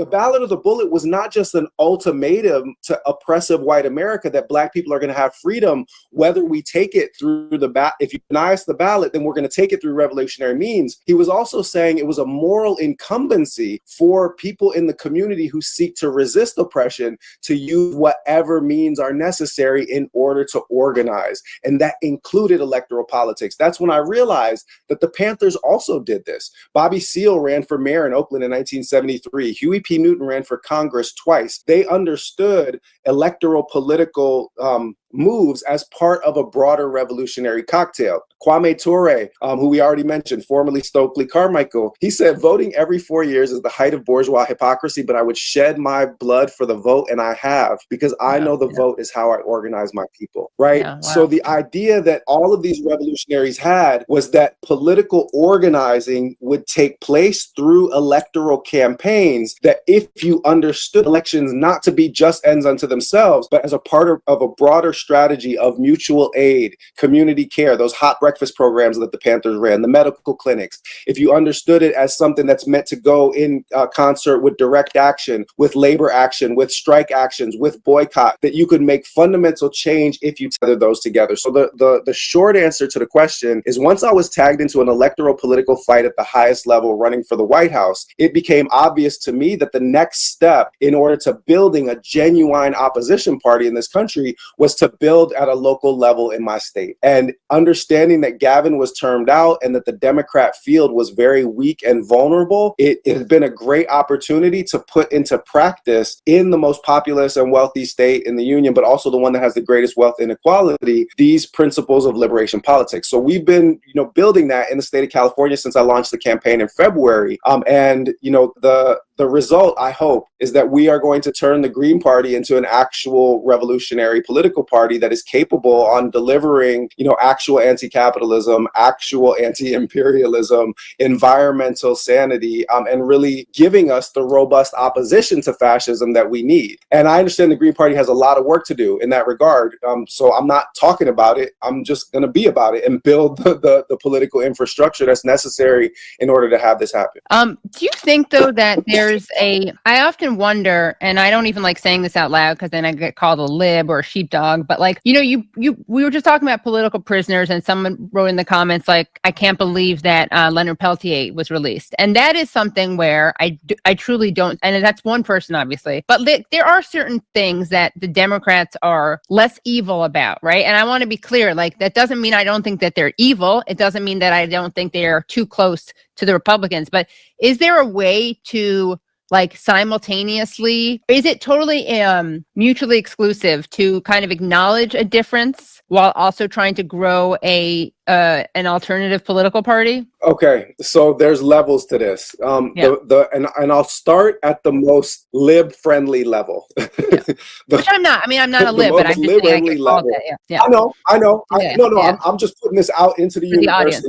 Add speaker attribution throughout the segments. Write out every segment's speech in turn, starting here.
Speaker 1: The ballot or the bullet was not just an ultimatum to oppressive white America that Black people are going to have freedom, whether we take it through the ballot. If you deny us the ballot, then we're going to take it through revolutionary means. He was also saying it was a moral incumbency for people in the community who seek to resist oppression to use whatever means are necessary in order to organize. And that included electoral politics. That's when I realized that the Panthers also did this. Bobby Seale ran for mayor in Oakland in 1973. Huey P. Newton ran for Congress twice. They understood electoral political moves as part of a broader revolutionary cocktail. Kwame Ture, who we already mentioned, formerly Stokely Carmichael, he said, voting every 4 years is the height of bourgeois hypocrisy, but I would shed my blood for the vote, and I have, because I know the vote is how I organize my people, right? Yeah, wow. So the idea that all of these revolutionaries had was that political organizing would take place through electoral campaigns, that if you understood elections not to be just ends unto themselves, but as a part of a broader strategy of mutual aid, community care, those hot breakfast programs that the Panthers ran, the medical clinics, if you understood it as something that's meant to go in concert with direct action, with labor action, with strike actions, with boycott, that you could make fundamental change if you tether those together. So the short answer to the question is, once I was tagged into an electoral political fight at the highest level running for the White House, it became obvious to me that the next step in order to building a genuine opposition party in this country was to build at a local level in my state. And understanding that Gavin was termed out and that the Democrat field was very weak and vulnerable, it has been a great opportunity to put into practice in the most populous and wealthy state in the union, but also the one that has the greatest wealth inequality, these principles of liberation politics. So we've been, building that in the state of California since I launched the campaign in February. And the result, I hope, is that we are going to turn the Green Party into an actual revolutionary political party that is capable on delivering, actual anti-capitalism, actual anti-imperialism, environmental sanity, and really giving us the robust opposition to fascism that we need. And I understand the Green Party has a lot of work to do in that regard. So I'm not talking about it. I'm just going to be about it and build the political infrastructure that's necessary in order to have this happen.
Speaker 2: Do you think, though, that I often wonder, and I don't even like saying this out loud because then I get called a lib or a sheepdog, but we were just talking about political prisoners, and someone wrote in the comments, I can't believe that Leonard Peltier was released. And that is something where I truly don't, and that's one person, obviously, but there are certain things that the Democrats are less evil about, right? And I want to be clear, that doesn't mean I don't think that they're evil. It doesn't mean that I don't think they are too close to the Republicans, but is there a way to simultaneously, is it totally mutually exclusive to kind of acknowledge a difference while also trying to grow an alternative political party?
Speaker 1: Okay, so there's levels to this. And I'll start at the most lib-friendly level.
Speaker 2: Which I'm not. I'm not a lib, but I'm just saying I get called that. Yeah.
Speaker 1: I know. I'm just putting this out into the universe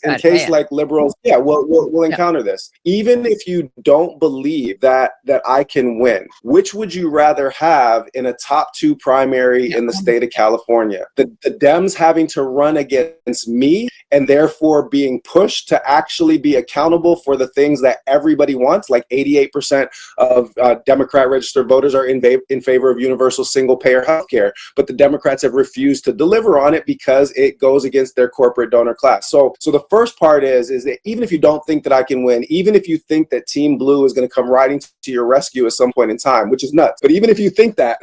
Speaker 1: in case liberals, we'll encounter this. Even if you don't believe that I can win, which would you rather have in a top 2 primary in the state of California? The Dems having to run against me and therefore being pushed to actually be accountable for the things that everybody wants, like 88% of Democrat registered voters are in favor of universal single-payer healthcare, but the Democrats have refused to deliver on it because it goes against their corporate donor class. So the first part is that even if you don't think that I can win, even if you think that Team Blue is going to come riding to your rescue at some point in time, which is nuts, but even if you think that,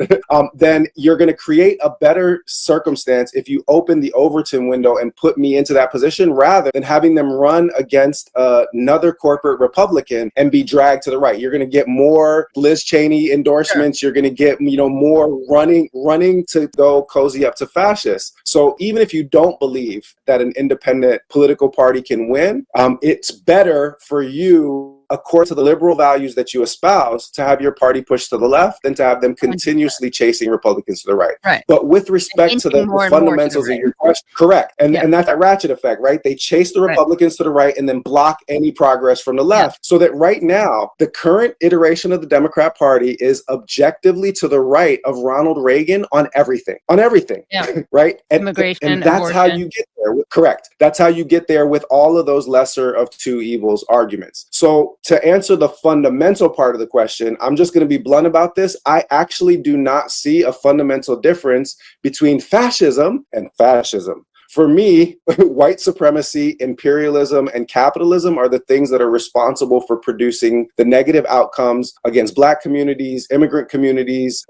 Speaker 1: then you're going to create a better circumstance if you open the Overton window and put me into that position, rather than having them run against another corporate Republican and be dragged to the right. You're going to get more Liz Cheney endorsements. Sure. You're going to get more running to go cozy up to fascists. So even if you don't believe that an independent political party can win, it's better for you, according to the liberal values that you espouse, to have your party pushed to the left than to have them continuously chasing Republicans to the right.
Speaker 2: Right.
Speaker 1: But with respect to the fundamentals of your question, correct. And that's that ratchet effect, right? They chase the Republicans to the right and then block any progress from the left. So that right now, the current iteration of the Democrat Party is objectively to the right of Ronald Reagan on everything, right? And
Speaker 2: immigration,
Speaker 1: and that's
Speaker 2: abortion.
Speaker 1: how you get there. there. Correct. That's how you get there with all of those lesser of two evils arguments. So to answer the fundamental part of the question, I'm just going to be blunt about this. I actually do not see a fundamental difference between fascism and fascism. For me, white supremacy, imperialism, and capitalism are the things that are responsible for producing the negative outcomes against Black communities, immigrant communities,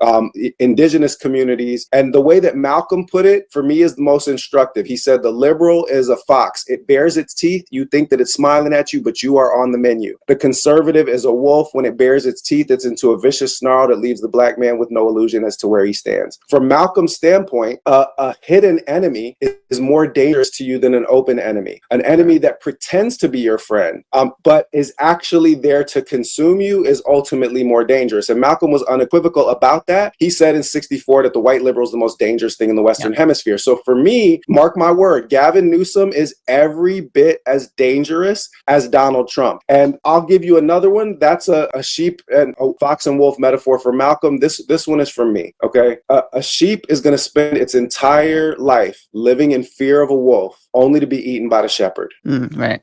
Speaker 1: indigenous communities. And the way that Malcolm put it, for me, is the most instructive. He said, the liberal is a fox. It bares its teeth. You think that it's smiling at you, but you are on the menu. The conservative is a wolf. When it bares its teeth, it's into a vicious snarl that leaves the Black man with no illusion as to where he stands. From Malcolm's standpoint, a hidden enemy is more dangerous to you than an open enemy. An enemy that pretends to be your friend, but is actually there to consume you is ultimately more dangerous. And Malcolm was unequivocal about that. He said in 1964 that the white liberal is the most dangerous thing in the Western Hemisphere. So for me, mark my word, Gavin Newsom is every bit as dangerous as Donald Trump. And I'll give you another one. That's a sheep and a fox and wolf metaphor for Malcolm. This one is from me, okay? A sheep is going to spend its entire life living in fear of a wolf, only to be eaten by the shepherd.
Speaker 2: Right.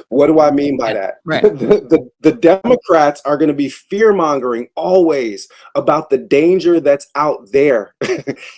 Speaker 1: What do I mean by that?
Speaker 2: Right.
Speaker 1: The Democrats are going to be fear-mongering always about the danger that's out there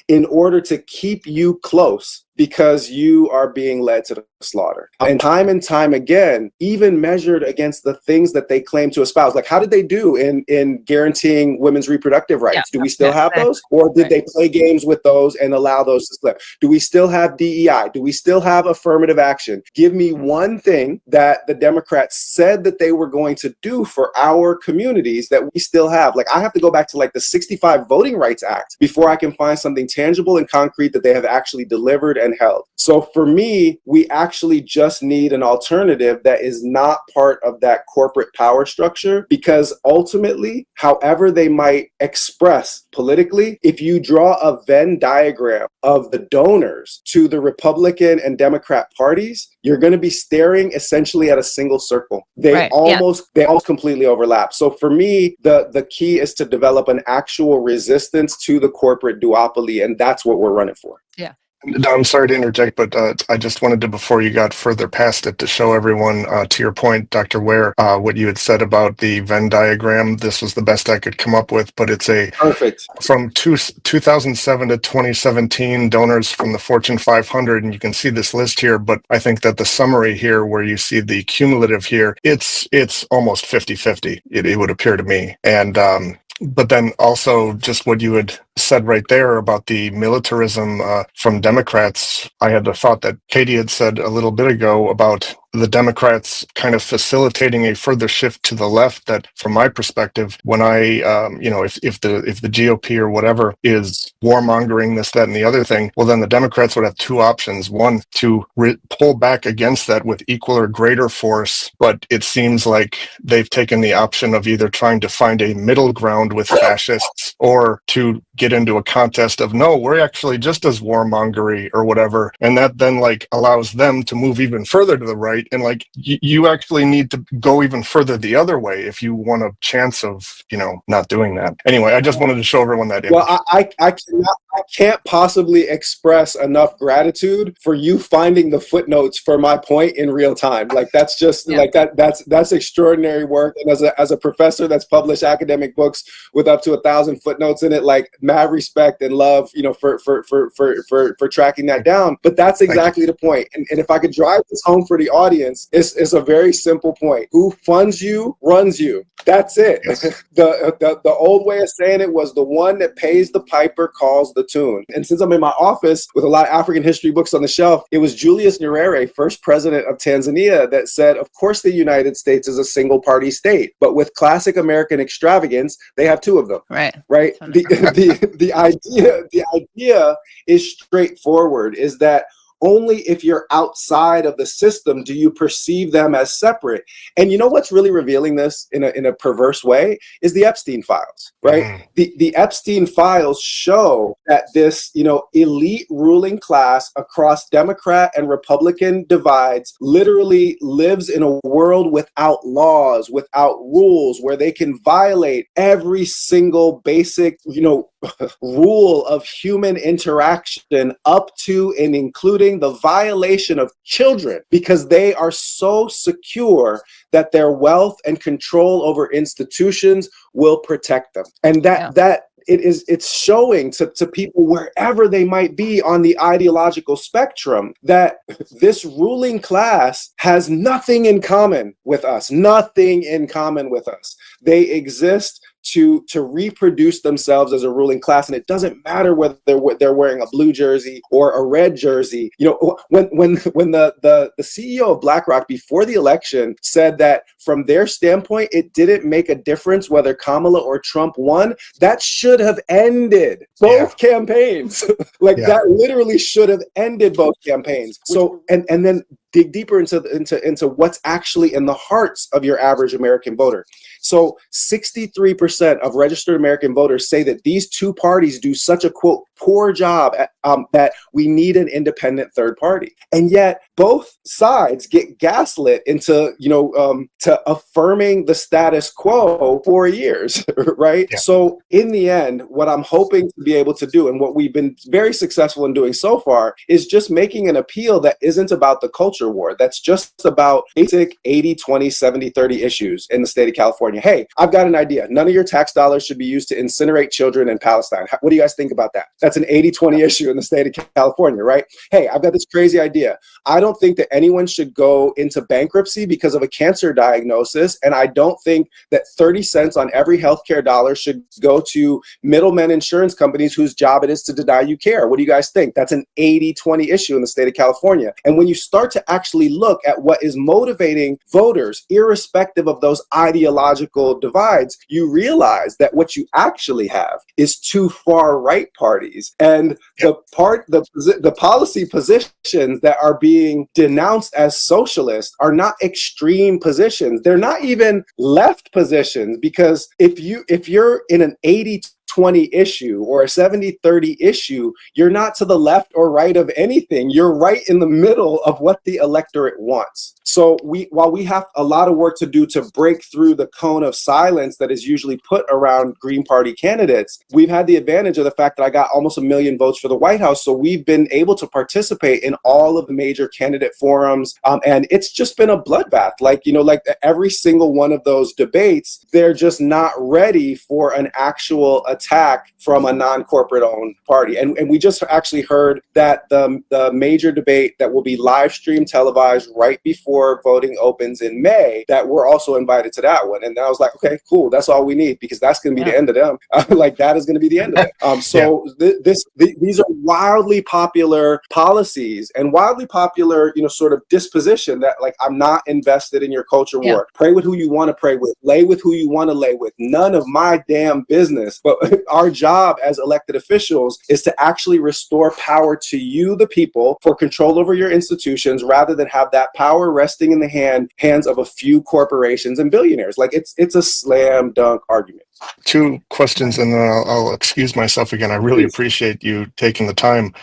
Speaker 1: in order to keep you close, because you are being led to the slaughter. And time again, even measured against the things that they claim to espouse. Like, how did they do in guaranteeing women's reproductive rights? Do we still have those? Or did they play games with those and allow those to slip? Do we still have DEI? Do we still have affirmative action? Give me one thing that the Democrats said that they were going to do for our communities that we still have. Like, I have to go back to like the 65 Voting Rights Act before I can find something tangible and concrete that they have actually delivered and held. So for me, we actually just need an alternative that is not part of that corporate power structure, because ultimately, however they might express politically, if you draw a Venn diagram of the donors to the Republican and Democrat parties, you're going to be staring essentially at a single circle. They almost completely overlap. So for me, the key is to develop an actual resistance to the corporate duopoly, and that's what we're running for.
Speaker 2: Yeah.
Speaker 3: I'm sorry to interject, but I just wanted to, before you got further past it, to show everyone, to your point, Dr. Ware, what you had said about the Venn diagram. This was the best I could come up with, but it's
Speaker 1: perfect
Speaker 3: from 2007 to 2017 donors from the Fortune 500, and you can see this list here. But I think that the summary here, where you see the cumulative here, it's almost 50-50. It would appear to me, and but then also just what you had said right there about the militarism from Democrats. I had the thought that Katie had said a little bit ago about the Democrats kind of facilitating a further shift to the left. That, from my perspective, when if the GOP or whatever is warmongering this, that, and the other thing, well, then the Democrats would have two options. One, to pull back against that with equal or greater force. But it seems like they've taken the option of either trying to find a middle ground with fascists, or to get into a contest of, no, we're actually just as warmongery or whatever. And that then allows them to move even further to the right. And you actually need to go even further the other way if you want a chance of, not doing that. Anyway, I just wanted to show everyone that image.
Speaker 1: Well, I can't possibly express enough gratitude for you finding the footnotes for my point in real time. That's just that's extraordinary work. And as a professor that's published academic books with up to 1,000 footnotes in it, mad respect and love, for tracking that down. But that's exactly the point. And if I could drive this home for the audience, it's a very simple point. Who funds you runs you. That's it. Yes. The old way of saying it was, the one that pays the piper calls the tune. And since I'm in my office with a lot of African history books on the shelf, it was Julius Nyerere, first president of Tanzania, that said, of course the United States is a single party state, but with classic American extravagance, they have two of them. Right. The idea is straightforward, is that only if you're outside of the system do you perceive them as separate. And you know what's really revealing this in a perverse way is the Epstein files, right? The Epstein files show that this, elite ruling class across Democrat and Republican divides literally lives in a world without laws, without rules, where they can violate every single basic, rule of human interaction, up to and including supporting the violation of children because they are so secure that their wealth and control over institutions will protect them. And it's showing to people wherever they might be on the ideological spectrum that this ruling class has nothing in common with us. They exist to reproduce themselves as a ruling class, and it doesn't matter whether they're wearing a blue jersey or a red jersey. You know, when the CEO of BlackRock before the election said that from their standpoint it didn't make a difference whether Kamala or Trump won, that should have ended both campaigns. That literally should have ended both campaigns. So and then dig deeper into what's actually in the hearts of your average American voter. So 63% of registered American voters say that these two parties do such a, quote, poor job at, that we need an independent third party. And yet both sides get gaslit into, to affirming the status quo for years, right? Yeah. So in the end, what I'm hoping to be able to do, and what we've been very successful in doing so far, is just making an appeal that isn't about the culture war, that's just about basic 80, 20, 70, 30 issues in the state of California. Hey, I've got an idea. None of your tax dollars should be used to incinerate children in Palestine. What do you guys think about that? That's an 80-20 issue in the state of California, right? Hey, I've got this crazy idea. I don't think that anyone should go into bankruptcy because of a cancer diagnosis, and I don't think that 30 cents on every healthcare dollar should go to middlemen insurance companies whose job it is to deny you care. What do you guys think? That's an 80-20 issue in the state of California. And when you start to actually look at what is motivating voters, irrespective of those ideological divides, you realize that what you actually have is two far right parties. And the policy positions that are being denounced as socialist are not extreme positions. They're not even left positions, because if you're in an 80-20 issue or a 70-30 issue, you're not to the left or right of anything. You're right in the middle of what the electorate wants. So while we have a lot of work to do to break through the cone of silence that is usually put around Green Party candidates, we've had the advantage of the fact that I got almost 1 million votes for the White House. So we've been able to participate in all of the major candidate forums. And it's just been a bloodbath. Like every single one of those debates, they're just not ready for an actual attack from a non-corporate owned party. And we just actually heard that the major debate that will be live stream televised right before voting opens in May, that we're also invited to that one. And I was like, okay, cool. That's all we need, because that's going to be the end of them. That is going to be the end of it. These are wildly popular policies and wildly popular, sort of disposition that I'm not invested in your culture war. Pray with who you want to pray with, lay with who you want to lay with. None of my damn business. But our job as elected officials is to actually restore power to you, the people, for control over your institutions, rather than have that power resting in the hands of a few corporations and billionaires. It's a slam dunk argument.
Speaker 3: 2 questions, and then I'll excuse myself again. I really appreciate you taking the time.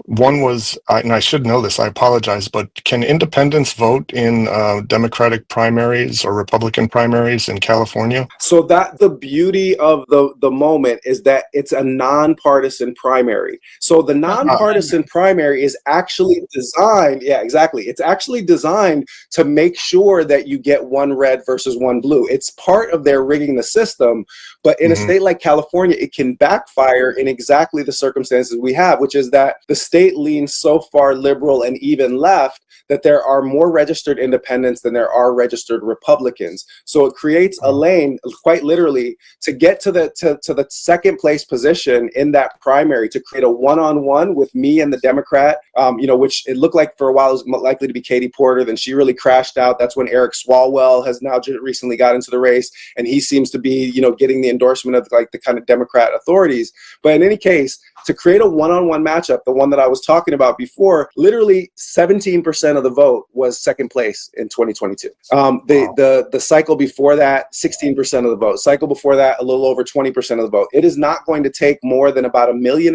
Speaker 3: One was, and I should know this, I apologize, but can independents vote in Democratic primaries or Republican primaries in California?
Speaker 1: So that the beauty of the moment is that it's a nonpartisan primary. So the nonpartisan primary is actually designed, it's actually designed to make sure that you get one red versus one blue. It's part of their rigging the system. But in a state like California, it can backfire in exactly the circumstances we have, which is that the state leans so far liberal and even left that there are more registered independents than there are registered Republicans. So it creates a lane, quite literally, to get to the second place position in that primary, to create a one-on-one with me and the Democrat, which it looked like for a while was likely to be Katie Porter. Then she really crashed out. That's when Eric Swalwell has now recently got into the race, and he seems to be, getting the endorsement of the kind of Democrat authorities. But in any case, to create a one-on-one matchup, the one that I was talking about before, literally 17% of the vote was second place in 2022. The cycle before that, 16% of the vote. Cycle before that, a little over 20% of the vote. It is not going to take more than about 1.5 million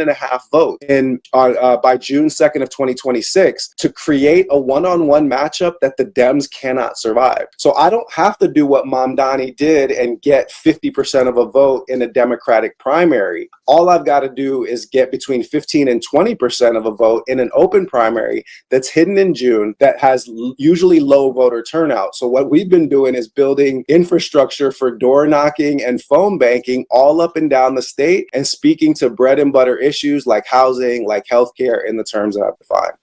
Speaker 1: votes by June 2nd of 2026 to create a one-on-one matchup that the Dems cannot survive. So I don't have to do what Mamdani did and get 50% 50% of a vote in a Democratic primary. All I've got to do is get between 15 and 20% of a vote in an open primary that's hidden in June that has usually low voter turnout. So what we've been doing is building infrastructure for door knocking and phone banking all up and down the state and speaking to bread and butter issues like housing, like healthcare in the terms that I've defined.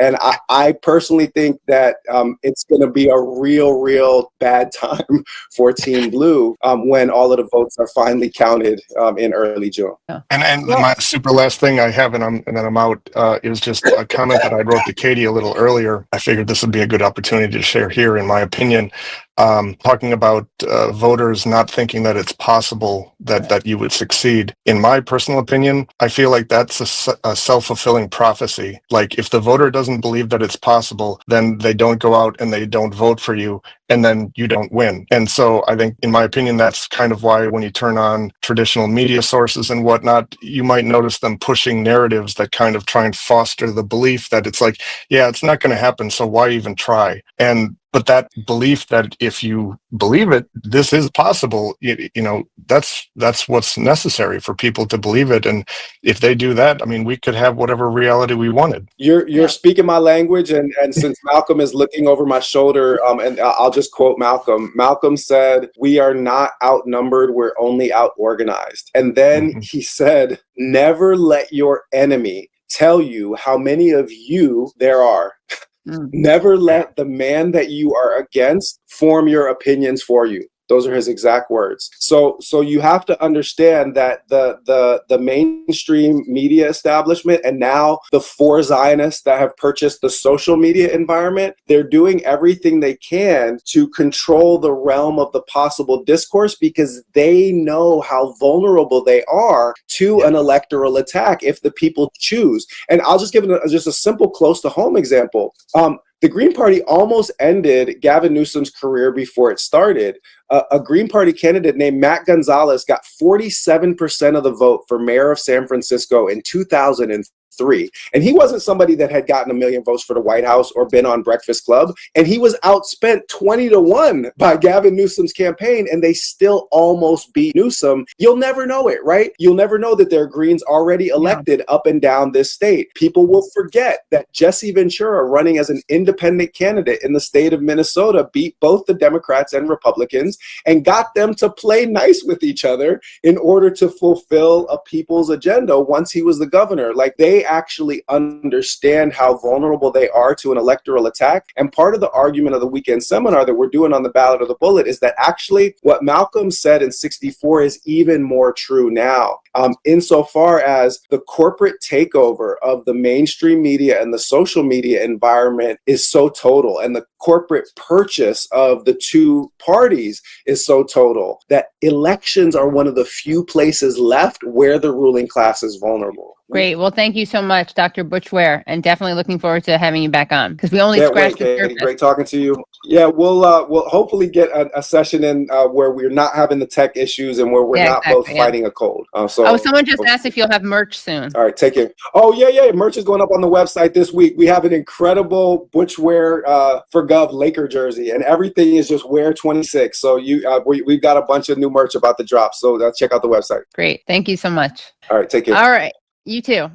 Speaker 1: And I personally think that it's going to be a real bad time for Team Blue when all of the votes are finally counted in early June.
Speaker 3: And my super last thing I have, and then I'm out, is just a comment that I wrote to Katie a little earlier. I figured this would be a good opportunity to share here, in my opinion. Talking about voters not thinking that it's possible that you would succeed. In my personal opinion, I feel like that's a self-fulfilling prophecy. Like, if the voter doesn't believe that it's possible, then they don't go out and they don't vote for you, and then you don't win. And so I think, in my opinion, that's kind of why when you turn on traditional media sources and whatnot, you might notice them pushing narratives that kind of try and foster the belief that it's like, yeah, it's not going to happen, so why even try? But that belief that if you believe it, this is possible, that's what's necessary for people to believe it. And if they do that, I mean, we could have whatever reality we wanted.
Speaker 1: You're speaking my language. And since Malcolm is looking over my shoulder, and I'll just quote Malcolm. Malcolm said, "We are not outnumbered, we're only out-organized." And then he said, "Never let your enemy tell you how many of you there are." Never let the man that you are against form your opinions for you. Those are his exact words. So you have to understand that the mainstream media establishment, and now the four Zionists that have purchased the social media environment, they're doing everything they can to control the realm of the possible discourse, because they know how vulnerable they are to an electoral attack if the people choose. And I'll just give just a simple close to home example. The Green Party almost ended Gavin Newsom's career before it started. A Green Party candidate named Matt Gonzalez got 47% of the vote for mayor of San Francisco in 2003. And he wasn't somebody that had gotten 1 million votes for the White House or been on Breakfast Club. And he was outspent 20-1 by Gavin Newsom's campaign, and they still almost beat Newsom. You'll never know it, right? You'll never know that there are Greens already elected up and down this state. People will forget that Jesse Ventura, running as an independent candidate in the state of Minnesota, beat both the Democrats and Republicans and got them to play nice with each other in order to fulfill a people's agenda once he was the governor. Like, they actually understand how vulnerable they are to an electoral attack. And part of the argument of the weekend seminar that we're doing on the Ballot of the Bullet is that actually what Malcolm said in '64 is even more true now, insofar as the corporate takeover of the mainstream media and the social media environment is so total, and the corporate purchase of the two parties is so total, that elections are one of the few places left where the ruling class is vulnerable.
Speaker 2: Great. Well, thank you so much, Dr. Butch Ware, and definitely looking forward to having you back on, because we only scratched the surface.
Speaker 1: Great talking to you. Yeah, we'll hopefully get a session in where we're not having the tech issues and where we're not both fighting a cold.
Speaker 2: Someone just asked if you'll have merch soon.
Speaker 1: All right, take care. Oh, yeah. Merch is going up on the website this week. We have an incredible Butch Ware for Gov Laker jersey, and everything is just Ware 26. So we've got a bunch of new merch about to drop. So check out the website.
Speaker 2: Great. Thank you so much.
Speaker 1: All right, take care.
Speaker 2: All right. You too.